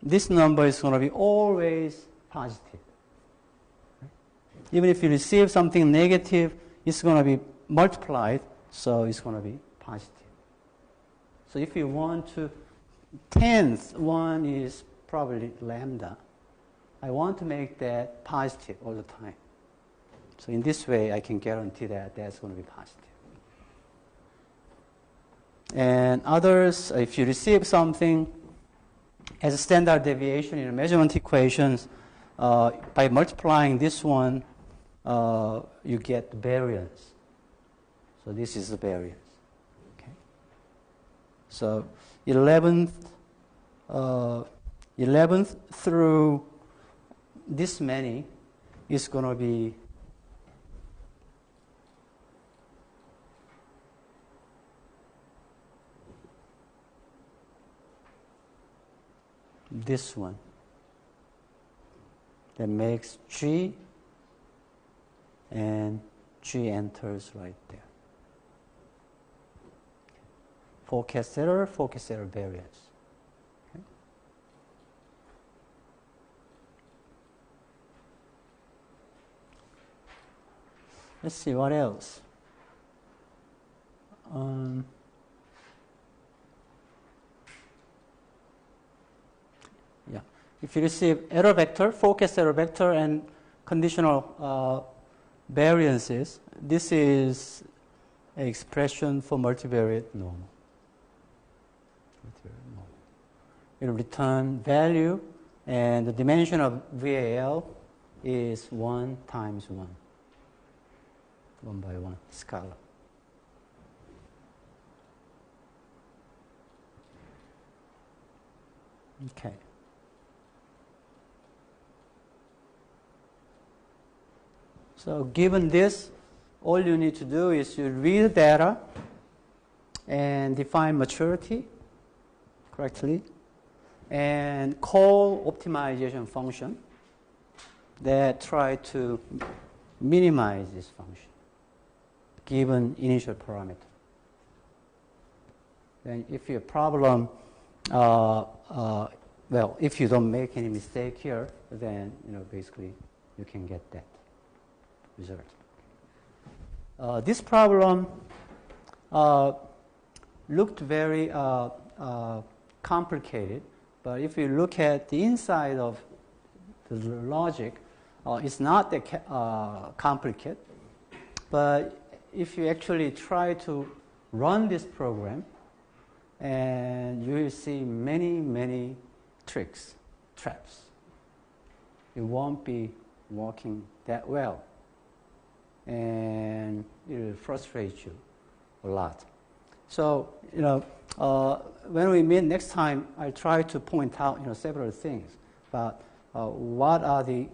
this number is going to be always positive. Even if you receive something negative, it's going to be multiplied, so it's going to be positive. So if you want to, 10th one is probably lambda. I want to make that positive all the time. So in this way, I can guarantee that that's going to be positive. And others, if you receive something as a standard deviation in measurement equations, by multiplying this one, you get the variance. So this is the variance. Okay. So 11th through this many is going to be this one that makes G, and G enters right there. forecast error variance. Okay. Let's see what else. Yeah, if you receive error vector, forecast error vector, and conditional variances, this is an expression for multivariate normal. It will return value, and the dimension of VAL is 1 times 1, 1 by 1 scalar. Okay. So given this, all you need to do is you read the data and define maturity correctly and call optimization function that try to minimize this function given initial parameter. Then if your problem, well, if you don't make any mistake here, then basically you can get that result. This problem looked very complicated, but if you look at the inside of the logic, it's not that complicated. But if you actually try to run this program, and you will see many, many tricks, traps. It won't be working that well. And it will frustrate you a lot. So, when we meet next time, I'll try to point out, several things about what are the,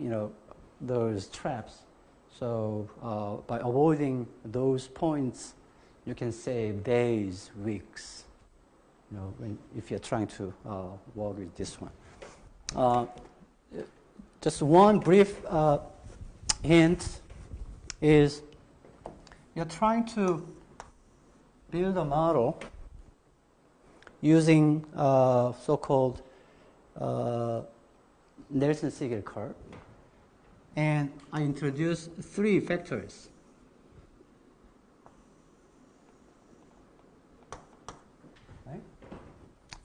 those traps. So, by avoiding those points, you can save days, weeks, if you're trying to work with this one. Just one brief hint is you're trying to build a model using so-called Nelson-Siegel curve. And I introduced 3 factors. Right?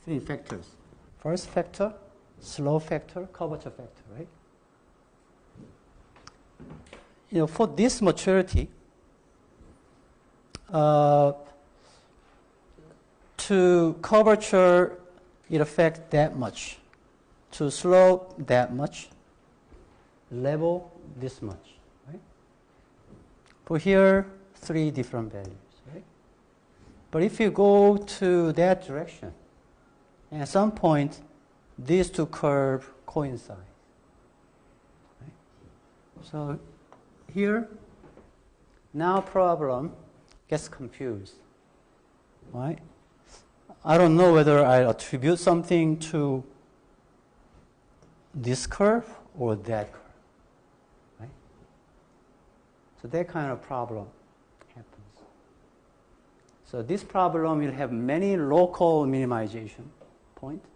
3 factors. First factor, slope factor, curvature factor, right? For this maturity, to curvature, it affects that much. To slope, that much. Level, this much, right? For here, 3 different values, right? But if you go to that direction, at some point, these 2 curves coincide. Right? So here, now problem gets confused, right? I don't know whether I attribute something to this curve or that curve, right? So that kind of problem happens. So this problem will have many local minimization points,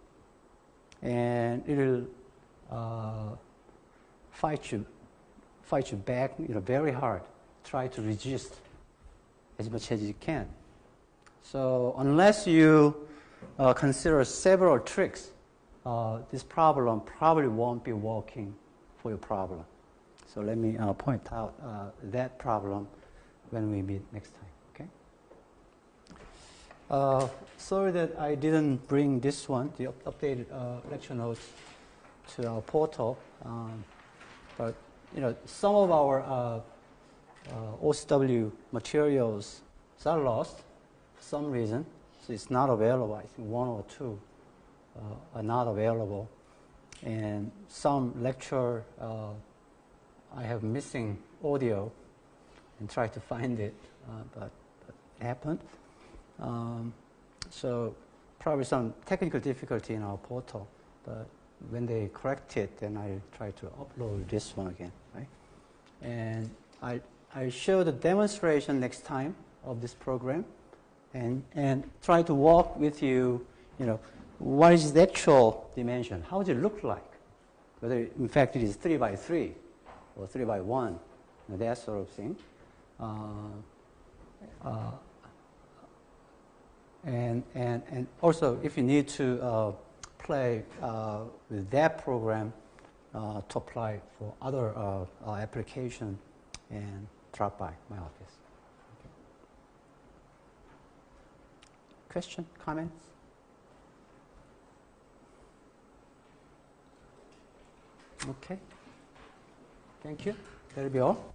and it will fight you back, very hard. Try to resist as much as you can. So unless you consider several tricks, this problem probably won't be working for your problem. So let me point out that problem when we meet next time. Okay. Sorry that I didn't bring this one, the updated lecture notes, to our portal, but some of our OCW materials are lost for some reason, so it's not available. I think 1 or 2 are not available, and some lecture I have missing audio and try to find it, but it happened. So probably some technical difficulty in our portal, but when they correct it, then I try to upload this one again, right? And I show the demonstration next time of this program, and try to walk with you, what is the actual dimension? How does it look like? Whether, in fact, it is 3 by 3 or 3 by 1, that sort of thing. And also, if you need to play with that program to apply for other application, and drop by my office. Okay. Question, comments? Okay. Thank you. That'll be all.